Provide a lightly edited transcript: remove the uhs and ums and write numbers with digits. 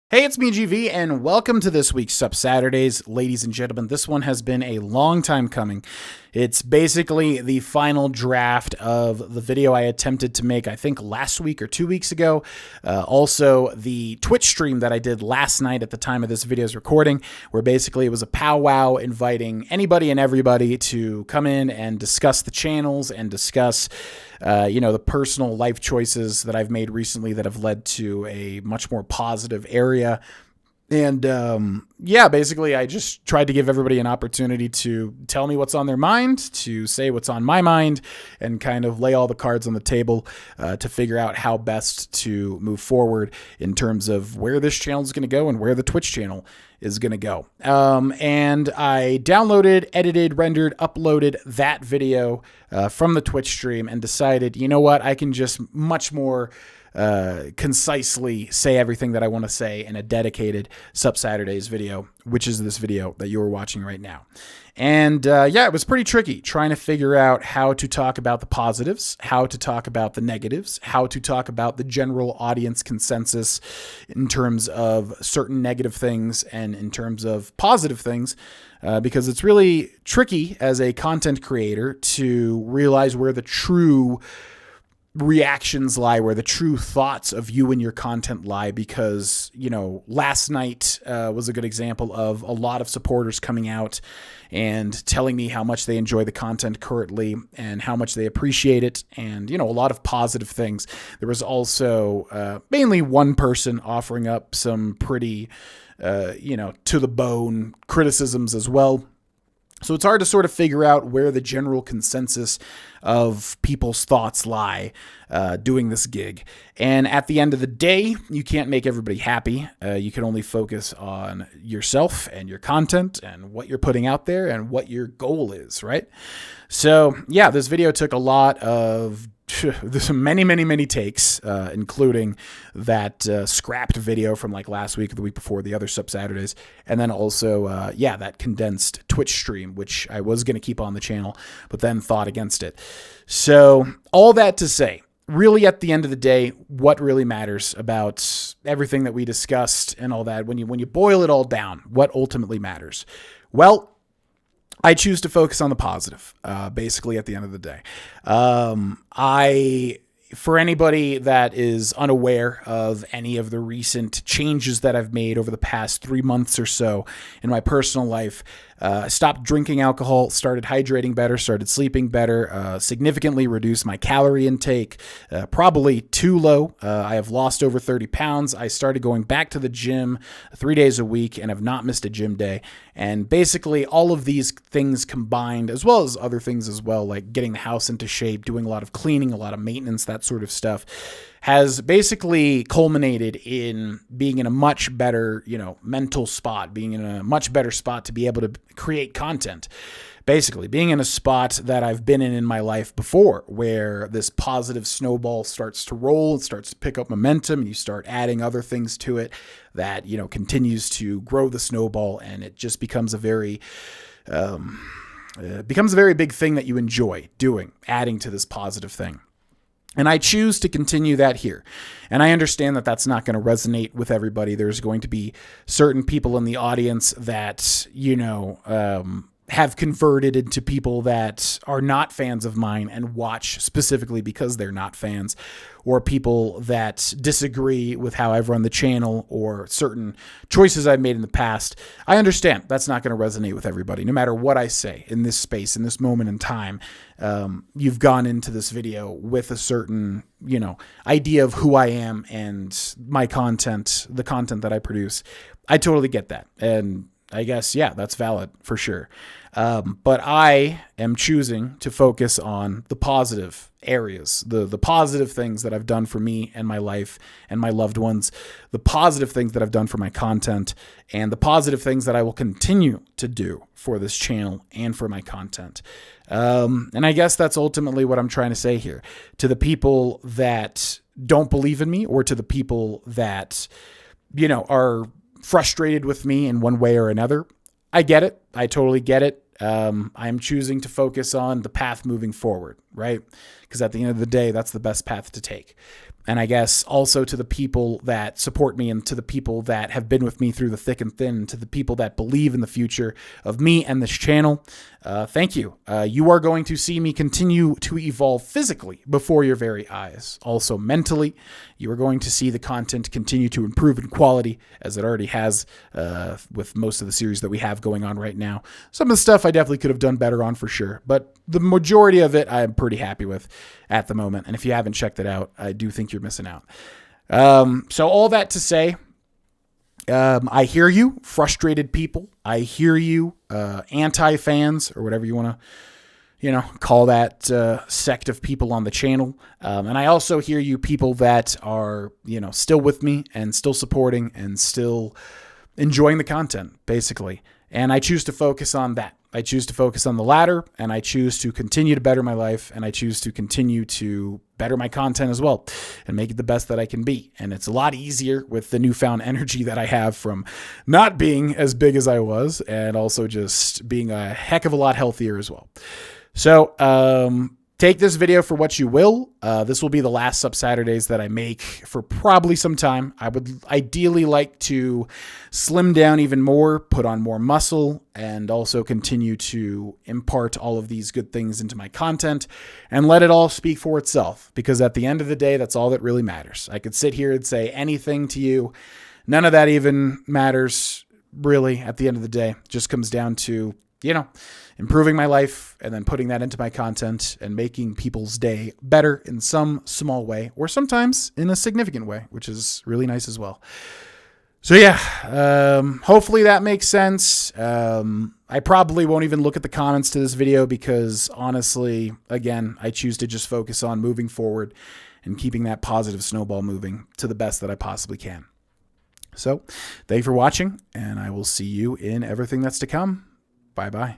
Hey, it's me, GV, and welcome to this week's Sup Saturdays. Ladies and gentlemen, this one has been a long time coming. It's basically the final draft of the video I attempted to make, I think, last week or 2 weeks ago. Also, the Twitch stream that I did last night at the time of this video's recording, where basically it was a powwow inviting anybody and everybody to come in and discuss the channels and discuss the personal life choices that I've made recently that have led to a much more positive area. And basically I just tried to give everybody an opportunity to tell me what's on their mind, to say what's on my mind, and kind of lay all the cards on the table to figure out how best to move forward in terms of where this channel is going to go and where the Twitch channel is going to go. And I downloaded, edited, rendered, uploaded that video from the Twitch stream and decided, you know what, I can just much more concisely say everything that I want to say in a dedicated Sup Saturdays video, which is this video that you're watching right now. And it was pretty tricky trying to figure out how to talk about the positives, how to talk about the negatives, how to talk about the general audience consensus in terms of certain negative things and in terms of positive things, because it's really tricky as a content creator to realize where the true reactions lie, where the true thoughts of you and your content lie, because, last night was a good example of a lot of supporters coming out and telling me how much they enjoy the content currently and how much they appreciate it, and, a lot of positive things. There was also mainly one person offering up some pretty, to the bone criticisms as well. So it's hard to sort of figure out where the general consensus of people's thoughts lie doing this gig. And at the end of the day, you can't make everybody happy. You can only focus on yourself and your content and what you're putting out there and what your goal is, right? So yeah, this video took a lot of there's many takes, including that scrapped video from like last week or the week before, the other Sup Saturdays, and then also that condensed Twitch stream, which I was going to keep on the channel, but then thought against it. So all that to say, really at the end of the day, what really matters about everything that we discussed and all that, when you boil it all down, what ultimately matters? Well, I choose to focus on the positive, basically at the end of the day. For anybody that is unaware of any of the recent changes that I've made over the past 3 months or so in my personal life, I stopped drinking alcohol, started hydrating better, started sleeping better, significantly reduced my calorie intake, probably too low. I have lost over 30 pounds. I started going back to the gym 3 days a week and have not missed a gym day. And basically all of these things combined, as well as other things as well, like getting the house into shape, doing a lot of cleaning, a lot of maintenance, that sort of stuff, has basically culminated in being in a much better, mental spot, being in a much better spot to be able to create content. Basically, being in a spot that I've been in my life before, where this positive snowball starts to roll, it starts to pick up momentum, and you start adding other things to it that, continues to grow the snowball, and it just becomes a very big thing that you enjoy doing, adding to this positive thing. And I choose to continue that here. And I understand that that's not going to resonate with everybody. There's going to be certain people in the audience that, have converted into people that are not fans of mine and watch specifically because they're not fans, or people that disagree with how I've run the channel or certain choices I've made in the past. I understand that's not going to resonate with everybody. No matter what I say in this space, in this moment in time, you've gone into this video with a certain, idea of who I am and my content, the content that I produce. I totally get that. And I guess, that's valid for sure. But I am choosing to focus on the positive areas, the positive things that I've done for me and my life and my loved ones, the positive things that I've done for my content, and the positive things that I will continue to do for this channel and for my content. And I guess that's ultimately what I'm trying to say here. To the people that don't believe in me, or to the people that, are frustrated with me in one way or another, I get it. I totally get it. I'm choosing to focus on the path moving forward, right? Because at the end of the day, that's the best path to take. And I guess also to the people that support me and to the people that have been with me through the thick and thin, to the people that believe in the future of me and this channel, thank you. You are going to see me continue to evolve physically before your very eyes. Also mentally, you are going to see the content continue to improve in quality, as it already has with most of the series that we have going on right now. Some of the stuff I definitely could have done better on for sure, but the majority of it I'm pretty happy with at the moment. And if you haven't checked it out, I do think you're missing out. So all that to say, I hear you, frustrated people. I hear you, anti-fans, or whatever you want to, call that sect of people on the channel. And I also hear you people that are, still with me and still supporting and still enjoying the content, basically. And I choose to focus on that. I choose to focus on the latter, and I choose to continue to better my life, and I choose to continue to better my content as well and make it the best that I can be. And it's a lot easier with the newfound energy that I have from not being as big as I was, and also just being a heck of a lot healthier as well. So, take this video for what you will. This will be the last Sub Saturdays that I make for probably some time. I would ideally like to slim down even more, put on more muscle, and also continue to impart all of these good things into my content and let it all speak for itself. Because at the end of the day, that's all that really matters. I could sit here and say anything to you. None of that even matters, really, at the end of the day. It just comes down to, improving my life and then putting that into my content and making people's day better in some small way, or sometimes in a significant way, which is really nice as well. So yeah, hopefully that makes sense. I probably won't even look at the comments to this video because honestly, again, I choose to just focus on moving forward and keeping that positive snowball moving to the best that I possibly can. So thank you for watching, and I will see you in everything that's to come. Bye-bye.